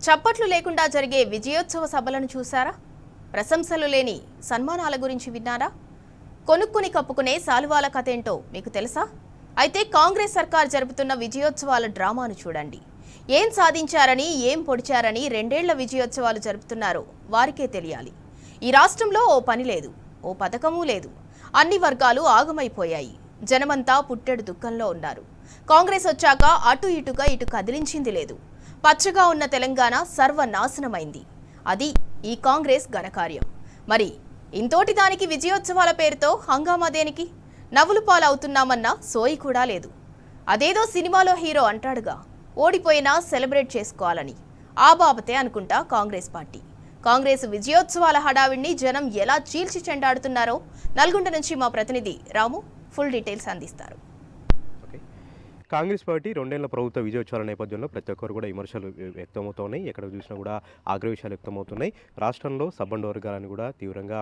చప్పట్లు లేకుండా జరిగే విజయోత్సవ సభలను చూసారా? ప్రశంసలు లేని సన్మానాల గురించి విన్నారా? కొనుక్కుని కప్పుకునే సాలువాల కథేంటో మీకు తెలుసా? అయితే కాంగ్రెస్ సర్కార్ జరుపుతున్న విజయోత్సవాల డ్రామాను చూడండి. ఏం సాధించారని, ఏం పొడిచారని రెండేళ్ల విజయోత్సవాలు జరుపుతున్నారో వారికే తెలియాలి. ఈ రాష్ట్రంలో ఓ పని లేదు, ఓ పథకమూ లేదు. అన్ని వర్గాలు ఆగమైపోయాయి. జనమంతా పుట్టెడు దుఃఖంలో ఉన్నారు. కాంగ్రెస్ వచ్చాక అటు కదిలించింది లేదు. పచ్చగా ఉన్న తెలంగాణ సర్వనాశనమైంది. అది ఈ కాంగ్రెస్ ఘనకార్యం. మరి ఇంతోటి దానికి విజయోత్సవాల పేరుతో హంగామా దేనికి? నవ్వులు పాలవుతున్నామన్న సోయి కూడా లేదు. అదేదో సినిమాలో హీరో అంటాడుగా, ఓడిపోయినా సెలబ్రేట్ చేసుకోవాలని. ఆ బాబతే అనుకుంటా కాంగ్రెస్ పార్టీ. కాంగ్రెస్ విజయోత్సవాల హడావిడిని జనం ఎలా చీల్చి చెండాడుతున్నారో నల్గొండ నుంచి మా ప్రతినిధి రాము ఫుల్ డీటెయిల్స్ అందిస్తారు. కాంగ్రెస్ పార్టీ రెండేళ్ల ప్రభుత్వ విజయోత్సవాల నేపథ్యంలో ప్రతి ఒక్కరు కూడా విమర్శలు వ్యక్తమవుతున్నాయి. ఎక్కడ చూసినా కూడా ఆగ్రహవిషయాలు వ్యక్తమవుతున్నాయి. రాష్ట్రంలో సబ్బండ వర్గాలను కూడా తీవ్రంగా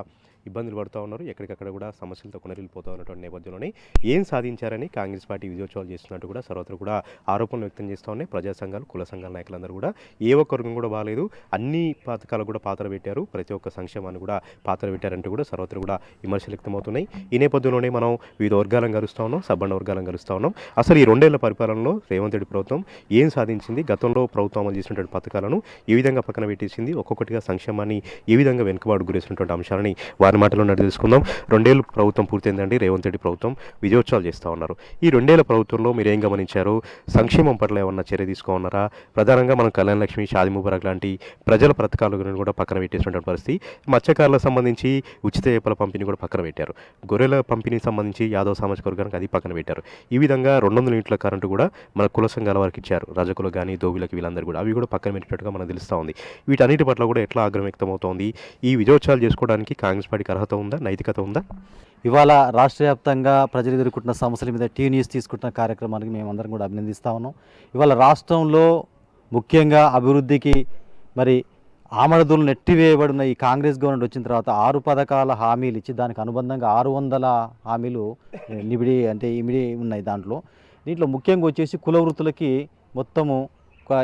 ఇబ్బందులు పడుతూ ఉన్నారు. ఎక్కడికక్కడ కూడా సమస్యలతో కొనరిల్లిపోతూ ఉన్నటువంటి నేపథ్యంలోనే ఏం సాధించారని కాంగ్రెస్ పార్టీ విజయోత్సవాలు చేస్తున్నట్టు కూడా సర్వత్రా కూడా ఆరోపణలు వ్యక్తం చేస్తూ ఉన్నాయి. ప్రజా సంఘాలు, కుల సంఘాల నాయకులందరూ కూడా ఏ ఒక్క వర్గం కూడా బాగాలేదు, అన్ని పథకాలు కూడా పాత్ర పెట్టారు, ప్రతి ఒక్క సంక్షేమాన్ని కూడా పాత్ర పెట్టారంటూ కూడా సర్వత్రా కూడా విమర్శలు వ్యక్తమవుతున్నాయి. ఈ నేపథ్యంలోనే మనం వివిధ వర్గాలను కలుస్తూ ఉన్నాం, సబ్బండ వర్గాలను కలుస్తూ ఉన్నాం. అసలు ఈ రెండేళ్ల పరిపాలనలో రేవంత్ రెడ్డి ప్రభుత్వం ఏం సాధించింది, గతంలో ప్రభుత్వం అమలు చేసినటువంటి పథకాలను ఏ విధంగా పక్కన పెట్టేసింది, ఒక్కొక్కటిగా సంక్షేమాన్ని ఏ విధంగా వెనుకబాటు గురేసినటువంటి అంశాలని వారి మాటలో నడి తెలుసుకుందాం. రెండేళ్ళు ప్రభుత్వం పూర్తయిందండి. రేవంత్ రెడ్డి ప్రభుత్వం విజయోత్సవాలు చేస్తూ ఉన్నారు. ఈ రెండేళ్ల ప్రభుత్వంలో మీరు ఏం గమనించారు? సంక్షేమం పట్ల ఏమన్నా చర్య తీసుకున్నారా? ప్రధానంగా మనం కళ్యాణ లక్ష్మి, షాదీ ముబారక్ లాంటి ప్రజల పథకాల గురించి కూడా పక్కన పెట్టేసినటువంటి పరిస్థితి. మత్స్యకారులకు సంబంధించి ఉచిత చేపల పంపిణీ కూడా పక్కన పెట్టారు. గొర్రెల పంపిణీకి సంబంధించి యాదవ్ సామాజిక వర్గానికి అది పక్కన పెట్టారు. ఈ విధంగా 200 యూనిట్ల కరెంటు కూడా మన కుల సంఘాల వారికి ఇచ్చారు. రజకులు కానీ, దోబిలకు, వీళ్ళందరూ కూడా అవి కూడా పక్కన పెట్టినట్టుగా మనకు తెలుస్తూ ఉంది. వీటన్నిటి పట్ల కూడా ఎట్లా ఆగ్రహం వ్యక్తమవుతోంది? ఈ విజయోత్సవాలు చేసుకోవడానికి కాంగ్రెస్ పార్టీకి అర్హత ఉందా, నైతికత ఉందా? ఇవాళ రాష్ట్ర వ్యాప్తంగా ప్రజలు ఎదుర్కొంటున్న సమస్యల మీద టీవీ న్యూస్ తీసుకుంటున్న కార్యక్రమానికి మేమందరం కూడా అభినందిస్తా ఉన్నాం. ఇవాళ రాష్ట్రంలో ముఖ్యంగా అభివృద్ధికి మరి ఆమడదూలు నెట్టివేయబడిన ఈ కాంగ్రెస్ గవర్నమెంట్ వచ్చిన తర్వాత 6 పథకాల హామీలు ఇచ్చి దానికి అనుబంధంగా 600 హామీలు ఇమిడి ఉన్నాయి. దీంట్లో ముఖ్యంగా వచ్చేసి కుల వృత్తులకి మొత్తము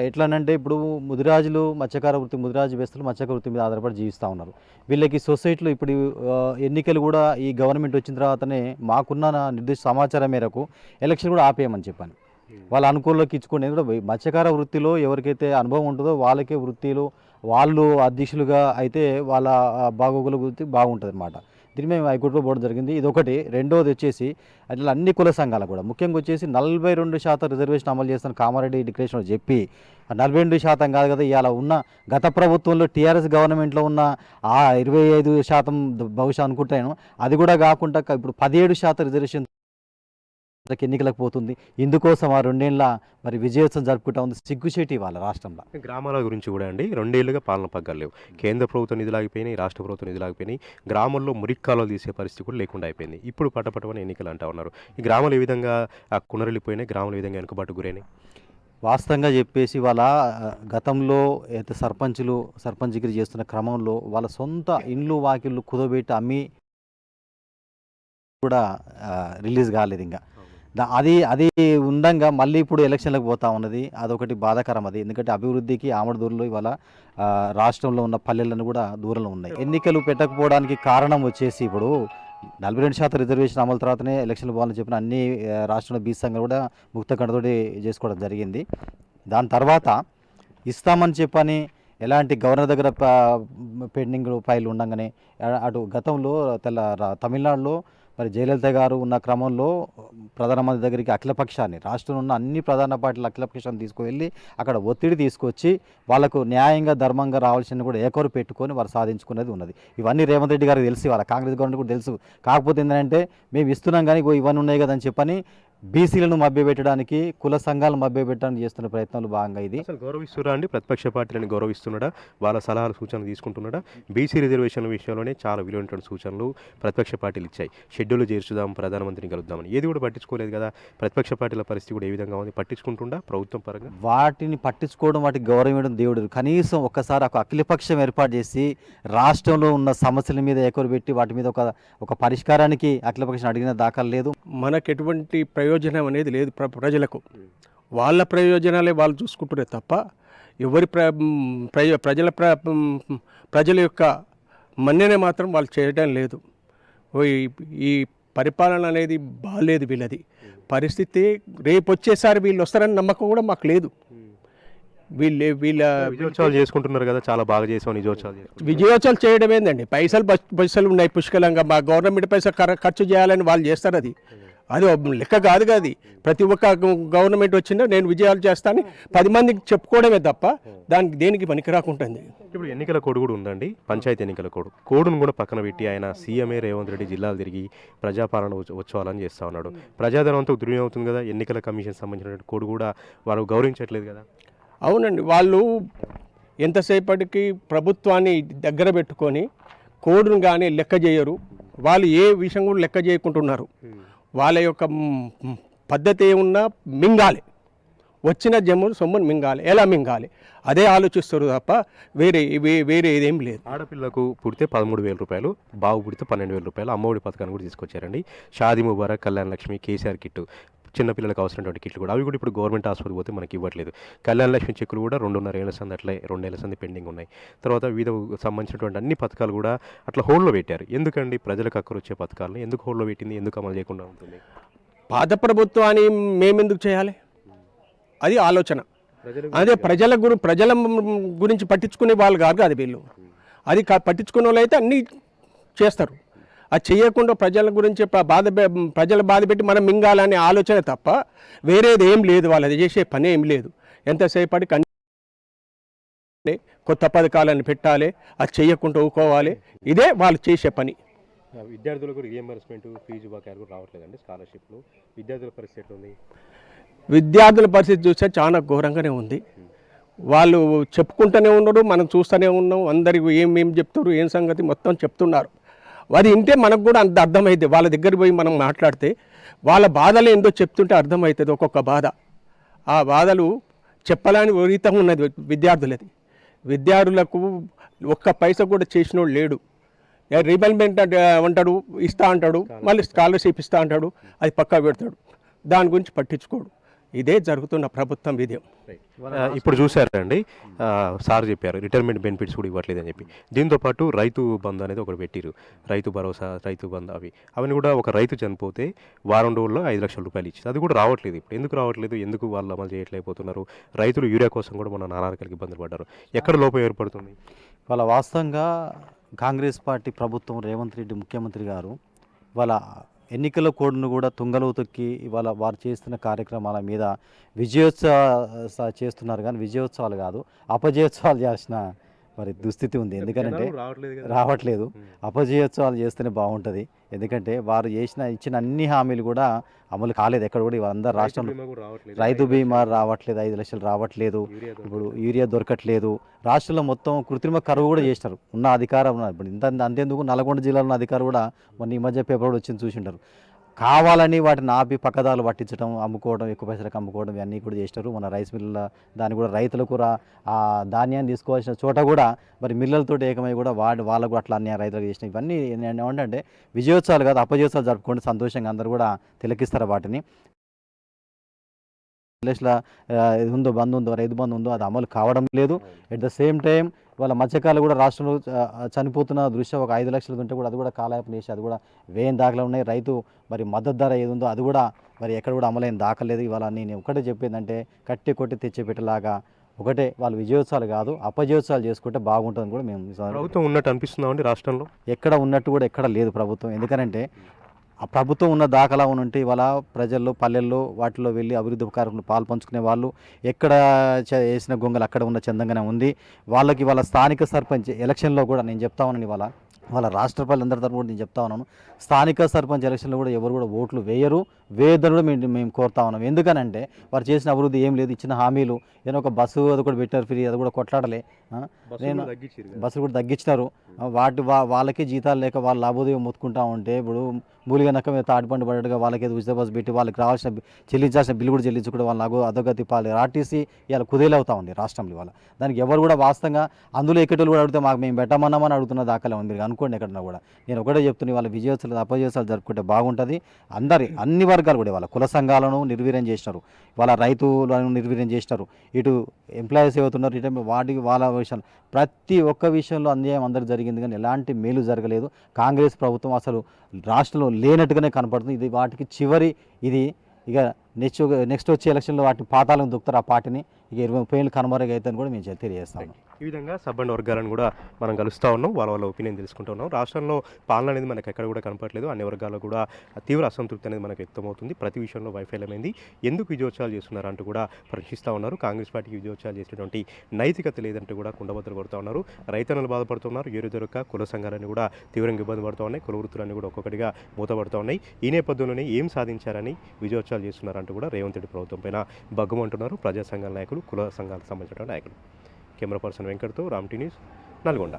ఎట్లానంటే ఇప్పుడు ముదిరాజులు మత్స్యకార వృత్తి, ముదిరాజు వ్యవస్థలు మత్స్యకార వృత్తి మీద ఆధారపడి జీవిస్తూ ఉన్నారు. వీళ్ళకి సొసైటీలో ఇప్పుడు ఎన్నికలు కూడా ఈ గవర్నమెంట్ వచ్చిన తర్వాతనే మాకున్న నిర్దిష్ట సమాచారం మేరకు ఎలక్షన్ కూడా ఆపేయమని చెప్పాను. వాళ్ళ అనుకూలంలోకి ఇచ్చుకునేది కూడా మత్స్యకార వృత్తిలో ఎవరికైతే అనుభవం ఉంటుందో వాళ్ళకే వృత్తిలో వాళ్ళు అధ్యక్షులుగా అయితే వాళ్ళ బాగోగుల గురించి బాగుంటుంది అన్నమాట. దీన్ని మేము హైకోర్టులో పోవడం జరిగింది. ఇదొకటి. రెండోది వచ్చేసి అట్లా అన్ని కుల సంఘాలు కూడా ముఖ్యంగా వచ్చేసి 42% రిజర్వేషన్ అమలు చేస్తున్న కామారెడ్డి డిక్లరేషన్లో చెప్పి 42% కాదు కదా, ఇవాళ ఉన్న గత ప్రభుత్వంలో టీఆర్ఎస్ గవర్నమెంట్లో ఉన్న 25% బహుశా అనుకుంటాను, అది కూడా కాకుండా ఇప్పుడు 17% రిజర్వేషన్ ఎన్నికలకు పోతుంది. ఇందుకోసం ఆ 2 ఏళ్ళ మరి విజయోత్సవం జరుపుకుంటా ఉంది. సిగ్గుచేటి వాళ్ళ రాష్ట్రంలో. గ్రామాల గురించి కూడా అండి, 2 ఏళ్లుగా పాలన పగ్గలేవు. కేంద్ర ప్రభుత్వ నిధులాగిపోయినాయి, రాష్ట్ర ప్రభుత్వ నిధులాగిపోయినాయి. గ్రామాల్లో మురిక్కాలు తీసే పరిస్థితి కూడా లేకుండా అయిపోయింది. ఇప్పుడు పట్టపట్టమని ఎన్నికలు అంటా ఉన్నారు. ఈ గ్రామాలు ఏ విధంగా కునరలిపోయినాయి, గ్రామాలు ఏ విధంగా వెనుకబాటు గురైనాయి? వాస్తవంగా చెప్పేసి వాళ్ళ గతంలో అయితే సర్పంచ్గిరి చేస్తున్న క్రమంలో వాళ్ళ సొంత ఇండ్లు వాకిళ్ళు కుదబెట్టి అమ్మి కూడా రిలీజ్ కాలేదు. ఇంకా అది ఉండంగా మళ్ళీ ఇప్పుడు ఎలక్షన్లకు పోతా ఉన్నది. అదొకటి బాధాకరం. అది ఎందుకంటే అభివృద్ధికి ఆమడదూరులో ఇవాళ రాష్ట్రంలో ఉన్న పల్లెలను కూడా దూరంలో ఉన్నాయి. ఎన్నికలు పెట్టకపోవడానికి కారణం వచ్చేసి ఇప్పుడు 42% రిజర్వేషన్ అమలు తర్వాతనే ఎలక్షన్లు పోవాలని చెప్పిన అన్ని రాష్ట్రంలో బీసీ సంఘాలు కూడా ముక్త కంటతోటి చేసుకోవడం జరిగింది. దాని తర్వాత ఇస్తామని చెప్పని ఎలాంటి గవర్నర్ దగ్గర పెండింగ్ ఫైల్ ఉండగానే అటు గతంలో తమిళనాడులో మరి జయలలిత గారు ఉన్న క్రమంలో ప్రధానమంత్రి దగ్గరికి అఖిలపక్షాన్ని, రాష్ట్రంలో ఉన్న అన్ని ప్రధాన పార్టీల అఖిలపక్షాన్ని తీసుకువెళ్ళి అక్కడ ఒత్తిడి తీసుకొచ్చి వాళ్ళకు న్యాయంగా ధర్మంగా రావాల్సిన కూడా ఏకొరు పెట్టుకొని వారు సాధించుకునేది ఉన్నది. ఇవన్నీ రేవంత్ రెడ్డి గారికి తెలిసి వాళ్ళ కాంగ్రెస్ గవర్నమెంట్ కూడా తెలుసు. కాకపోతే ఏంటంటే మేము ఇస్తున్నాం కానీ ఇవన్నీ ఉన్నాయి కదని చెప్పని బీసీలను మభ్యపెట్టడానికి, కుల సంఘాలను మభ్యపెట్టడానికి చేస్తున్న ప్రయత్నాలు భాగంగా ఇది. అసలు గౌరవిస్తున్నాడా అండి? ప్రతిపక్ష పార్టీలను గౌరవిస్తున్నాడా? వాళ్ళ సలహాలు, సూచనలు తీసుకుంటున్నాడా? బీసీ రిజర్వేషన్ల విషయంలోనే చాలా విలువైనటువంటి సూచనలు ప్రతిపక్ష పార్టీలు ఇచ్చాయి. షెడ్యూల్ చేర్చుదాం, ప్రధానమంత్రిని కలుద్దామని. ఏది కూడా పట్టించుకోలేదు కదా. ప్రతిపక్ష పార్టీల పరిస్థితి కూడా ఏ విధంగా ఉంది? పట్టించుకుంటుండా ప్రభుత్వం పరంగా? వాటిని పట్టించుకోవడం, వాటికి గౌరవం దేవుడు. కనీసం ఒక్కసారి ఒక అఖిలపక్షం ఏర్పాటు చేసి రాష్ట్రంలో ఉన్న సమస్యల మీద ఏకొరబెట్టి వాటి మీద ఒక పరిష్కారానికి అఖిలపక్షం అడిగిన దాఖలు లేదు. మనకు ఎటువంటి ప్రయోజనం అనేది లేదు ప్రజలకు. వాళ్ళ ప్రయోజనాలే వాళ్ళు చూసుకుంటున్నారు తప్ప ఎవరి ప్రజల యొక్క మన్నెనే మాత్రం వాళ్ళు చేయడం లేదు. ఈ పరిపాలన అనేది బాగాలేదు వీళ్ళది పరిస్థితి. రేపు వచ్చేసారి వీళ్ళు వస్తారని నమ్మకం కూడా మాకు లేదు. వీళ్ళ విజయోత్సవాలు చేసుకుంటున్నారు కదా, చాలా బాగా చేసాం విజయోత్సవాలు చేయడం ఏందండి, పైసలు ఉన్నాయి పుష్కలంగా. మా గవర్నమెంట్ పైసలు ఖర్చు చేయాలని వాళ్ళు చేస్తారు. అది లెక్క కాదు కదా. ప్రతి ఒక్క గవర్నమెంట్ వచ్చినా నేను విజయాలు చేస్తాను 10 మందికి చెప్పుకోవడమే తప్ప దానికి దేనికి పనికి రాకుంటుంది. ఇప్పుడు ఎన్నికల కోడ్ కూడా ఉందండి, పంచాయతీ ఎన్నికల కోడ్ను కూడా పక్కన పెట్టి ఆయన సీఎంఏ రేవంత్ రెడ్డి జిల్లాలు తిరిగి ప్రజాపాలన ఉత్సవాలని చేస్తూ ఉన్నాడు. ప్రజాధనంతో దుర్వినియోగం అవుతుంది కదా. ఎన్నికల కమిషన్ సంబంధించిన కోడ్ కూడా వారు గౌరవించట్లేదు కదా. అవునండి, వాళ్ళు ఎంతసేపటికి ప్రభుత్వాన్ని దగ్గర పెట్టుకొని కోడ్ను కానీ లెక్క చేయరు. వాళ్ళు ఏ విషయం కూడా లెక్క చేయకుంటున్నారు. వాళ్ళ యొక్క పద్ధతి ఏమున్నా మింగాలి, వచ్చిన సొమ్మును మింగాలి. ఎలా మింగాలి అదే ఆలోచిస్తారు తప్ప వేరే ఏదేం లేదు. ఆడపిల్లకు పుడితే 13,000 రూపాయలు, బాబు పుడితే 12,000 రూపాయలు అమ్మఒడి పథకాన్ని కూడా తీసుకొచ్చారండి. షాదీ ముబారక్, కళ్యాణ లక్ష్మి, కేసీఆర్ కిట్టు, చిన్నపిల్లలకు అవసరమైనటువంటి కిట్లు కూడా అవి కూడా ఇప్పుడు గవర్నమెంట్ హాస్పిటల్ పోతే మనకి ఇవ్వట్లేదు. కళ్యాణ లక్ష్మి చెక్కులు కూడా 2.5 ఏళ్ల సంది అట్లా 2 ఏళ్ల సంది పెండింగ్ ఉన్నాయి. తర్వాత వివిధ సంబంధించినటువంటి అన్ని పథకాలు కూడా అట్లా హోల్డ్లో పెట్టారు. ఎందుకండి ప్రజలకు అక్కర వచ్చే పథకాలను ఎందుకు హోల్డ్లో పెట్టింది, ఎందుకు అమలు చేయకుండా ఉంటుంది? పాత ప్రభుత్వాన్ని మేమెందుకు చేయాలి, అది ఆలోచన. అదే ప్రజల గురించి పట్టించుకునే వాళ్ళు కాదు అది వీళ్ళు. అది పట్టించుకునే వాళ్ళు అయితే అన్నీ చేస్తారు. అది చేయకుండా ప్రజల గురించి ప్రజల బాధ పెట్టి మనం మింగాలనే ఆలోచన తప్ప వేరేది ఏం లేదు. వాళ్ళది చేసే పని ఏం లేదు. ఎంతసేపటికి కొత్త పథకాలను పెట్టాలి, అది చేయకుండా ఊకోవాలి. ఇదే వాళ్ళు చేసే పని. విద్యార్థులకు రీఎంబర్స్మెంట్, ఫీజు బకాయిలు రావట్లేదండి, స్కాలర్షిప్లు. విద్యార్థుల పరిస్థితి ఎట్లా ఉంది? విద్యార్థుల పరిస్థితి చూస్తే చాలా ఘోరంగానే ఉంది. వాళ్ళు చెప్పుకుంటూనే ఉన్నారు, మనం చూస్తూనే ఉన్నాం. అందరికి ఏం చెప్తారు, ఏం సంగతి మొత్తం చెప్తున్నారు. అది వింటే మనకు కూడా అంత అర్థమైంది. వాళ్ళ దగ్గర పోయి మనం మాట్లాడితే వాళ్ళ బాధలు ఏందో చెప్తుంటే అర్థమవుతుంది. ఒక్కొక్క బాధ, ఆ బాధలు చెప్పలేని విపరీతంగా ఉన్నది విద్యార్థులది. విద్యార్థులకు ఒక్క పైసా కూడా చేసినోడు లేడు. రీబల్మెంట్ అంటాడు, ఇస్తా అంటాడు, మళ్ళీ స్కాలర్షిప్ ఇస్తా అంటాడు, అది పక్కా పెడతాడు. దాని గురించి పట్టించుకోడు. ఇదే జరుగుతున్న ప్రభుత్వం విధం. ఇప్పుడు చూసారండి, సార్ చెప్పారు రిటైర్మెంట్ బెనిఫిట్స్ కూడా ఇవ్వట్లేదని చెప్పి. దీంతోపాటు రైతు బంధు అనేది ఒకటి పెట్టిరు, రైతు భరోసా, రైతు బంధు, అవన్నీ కూడా ఒక రైతు చనిపోతే వారం రోజుల్లో 5 లక్షల రూపాయలు ఇచ్చింది. అది కూడా రావట్లేదు. ఇప్పుడు ఎందుకు రావట్లేదు, ఎందుకు వాళ్ళు అమలు చేయట్లేకపోతున్నారు? రైతులు యూరియా కోసం కూడా మన నానారకాలకి ఇబ్బందులు పడ్డారు. ఎక్కడ లోపం ఏర్పడుతుంది? వాళ్ళ వాస్తవంగా కాంగ్రెస్ పార్టీ ప్రభుత్వం, రేవంత్ రెడ్డి ముఖ్యమంత్రి గారు వాళ్ళ ఎన్నికల కోడ్ను కూడా తుంగలో తొక్కి ఇవాళ వారు చేస్తున్న కార్యక్రమాల మీద విజయోత్సవ చేస్తున్నారు. కానీ విజయోత్సవాలు కాదు, అపజయోత్సవాలు చేసిన మరి దుస్థితి ఉంది. ఎందుకంటే రావట్లేదు. అపజయోత్సవాలు చేస్తేనే బాగుంటుంది. ఎందుకంటే వారు ఇచ్చిన అన్ని హామీలు కూడా అమలు కాలేదు. ఎక్కడ కూడా అందరు రాష్ట్రంలో రైతు బీమా రావట్లేదు, 5 లక్షలు రావట్లేదు, ఇప్పుడు యూరియా దొరకట్లేదు. రాష్ట్రంలో మొత్తం కృత్రిమ కరువు కూడా చేసినారు. ఉన్న అధికారం ఇప్పుడు అంతేందుకు నల్గొండ జిల్లాలో ఉన్న అధికారులు కూడా మొన్న ఈ మధ్య పేపర్ కూడా వచ్చింది చూసింటారు. కావాలని వాటిని ఆపి పక్కదారులు పట్టించడం, అమ్ముకోవడం, ఎక్కువ పైసలకు అమ్ముకోవడం, ఇవన్నీ కూడా చేస్తారు. మన రైస్ మిల్ల దాన్ని కూడా రైతులకు ఆ ధాన్యాన్ని తీసుకోవాల్సిన చోట కూడా మరి మిల్లలతో ఏకమై కూడా వాళ్ళకు అట్లా అన్యాయం రైతులకు చేసిన ఇవన్నీ ఏమంటే విజయోత్సవాలు కాదు, అపజయోత్సవాలు జరుపుకుంటే సంతోషంగా అందరూ కూడా తిలకిస్తారు వాటిని. ఇది ఉందో, బంద్ ఉందో, రైతు బంధు ఉందో, అది అమలు కావడం లేదు. ఎట్ ద సేమ్ టైం వాళ్ళ మత్స్యకాలు కూడా రాష్ట్రంలో చనిపోతున్న దృశ్యం ఒక 5 లక్షలు ఉంటే కూడా అది కూడా కాలయాపన చేసి అది కూడా వేయం దాఖలు ఉన్నాయి. రైతు మరి మద్దతు ధర ఏది ఉందో అది కూడా మరి ఎక్కడ కూడా అమలైన దాఖలేదు. ఇవాళ నేను ఒకటే చెప్పేదంటే కట్టి కొట్టి తెచ్చిపెట్టేలాగా ఒకటే వాళ్ళు విజయోత్సవాలు కాదు, అపజయోత్సవాలు చేసుకుంటే బాగుంటుందని కూడా మేము ప్రభుత్వం ఉన్నట్టు అనిపిస్తుందండి. రాష్ట్రంలో ఎక్కడ ఉన్నట్టు కూడా ఎక్కడ లేదు ప్రభుత్వం. ఎందుకంటే ఆ ప్రభుత్వం ఉన్న దాఖలా ఉంటే ఇవాళ ప్రజల్లో, పల్లెల్లో వాటిలో వెళ్ళి అభివృద్ధి కార్యక్రమంలో పాల్పంచుకునే వాళ్ళు ఎక్కడ వేసిన గొంగలు అక్కడ ఉన్న చందంగానే ఉంది. వాళ్ళకి వాళ్ళ స్థానిక సర్పంచ్ ఎలక్షన్లో కూడా నేను చెప్తా ఉన్నాను, వాళ్ళ రాష్ట్ర ప్రజలందరి తరఫున కూడా నేను చెప్తా ఉన్నాను, స్థానిక సర్పంచ్ ఎలక్షన్లో కూడా ఎవరు కూడా ఓట్లు వేయొద్దని కూడా మేము కోరుతా ఉన్నాం. ఎందుకనంటే వారు చేసిన అభివృద్ధి ఏం లేదు. ఇచ్చిన హామీలు ఏదో ఒక బస్సు అది కూడా పెట్టారు ఫ్రీ, అది కూడా కొట్లాడలే. నేను బస్సులు కూడా తగ్గించినారు. వాళ్ళకి జీతాలు లేక వాళ్ళు లాభోదయం మొత్తుకుంటా ఉంటే ఇప్పుడు మూలిగా వెనక మీద తాటిపండు పడ్డట్టుగా వాళ్ళకి ఏదో ఉచిత బస్సు పెట్టి వాళ్ళకి రావాల్సిన చెల్లించాల్సిన బిల్లు కూడా చెల్లించుకుంటే వాళ్ళకు అధోగతి పాలు ఆర్టీసీ ఇవాళ కుదేలవుతా ఉంది రాష్ట్రంలో ఇవాళ. దానికి ఎవరు కూడా వాస్తవంగా అందులో ఎక్కటోళ్ళు కూడా అడిగితే మాకు మేము పెట్టమన్నామని అడుగుతున్న దాఖలే ఉంది. మీరు అనుకోండి ఎక్కడన్నా కూడా. నేను ఒకటే చెప్తున్నా, వాళ్ళ విజయోత్సవాలు అపజయోత్సవాలు జరుపుకుంటే బాగుంటుంది. అన్ని వర్గాలు కూడా వాళ్ళ కుల సంఘాలను నిర్వీర్యం చేసినారు, వాళ్ళ రైతులను నిర్వీర్యం చేసినారు, ఇటు ఎంప్లాయీస్ ఏవవుతున్నారు ఇటు వాళ్ళ విషయాలు ప్రతి ఒక్క విషయంలో అన్యాయం అందరికి జరిగింది, కానీ ఎలాంటి మేలు జరగలేదు. కాంగ్రెస్ ప్రభుత్వం అసలు రాష్ట్రంలో లేనట్టుగానే కనపడుతుంది. ఇది వాటికి చివరి ఇది. ఇక నెక్స్ట్ వచ్చే ఎలక్షన్లో వాటిని పాతాలను దుక్కుతారు ఆ పార్టీని. ఇక 20-30 ఏళ్ళు కనుమరుగు అవుతుందని కూడా మేము తెలియజేస్తాము. ఈ విధంగా సబ్బండ వర్గాలను కూడా మనం కలుస్తూ ఉన్నాం, వాళ్ళ ఒపీనియన్ తెలుసుకుంటూ ఉన్నాం. రాష్ట్రంలో పాలన అనేది మనకు ఎక్కడ కూడా కనపడలేదు. అన్ని వర్గాల్లో కూడా తీవ్ర అసంతృప్తి అనేది మనకు వ్యక్తమవుతుంది. ప్రతి విషయంలో వైఫల్యమైంది. ఎందుకు విజయోత్సవాలు చేస్తున్నారు అంటూ కూడా ప్రశ్నిస్తూ ఉన్నారు. కాంగ్రెస్ పార్టీకి విజయోత్సవాలు చేసేటువంటి నైతికత లేదంటూ కూడా కుండబద్దలు కొడుతూ ఉన్నారు. రైతన్నలు బాధపడుతున్నారు. ఏరుదొరక కుల సంఘాలన్నీ కూడా తీవ్రంగా ఇబ్బంది పడుతూ ఉన్నాయి. కుల వృత్తులన్నీ కూడా ఒక్కొక్కటిగా మూతపడుతూ ఉన్నాయి. ఈ నేపథ్యంలోనే ఏం సాధించారని విజయోత్సవాలు చేస్తున్నారంటూ కూడా రేవంత్ రెడ్డి ప్రభుత్వం పైన బగ్గుమంటున్నారు ప్రజా సంఘాల నాయకులు, కుల సంఘాలకు సంబంధించిన నాయకులు. కెమెరా పర్సన్ వెంకట్తో రామ్ టీ న్యూస్, నల్గొండ.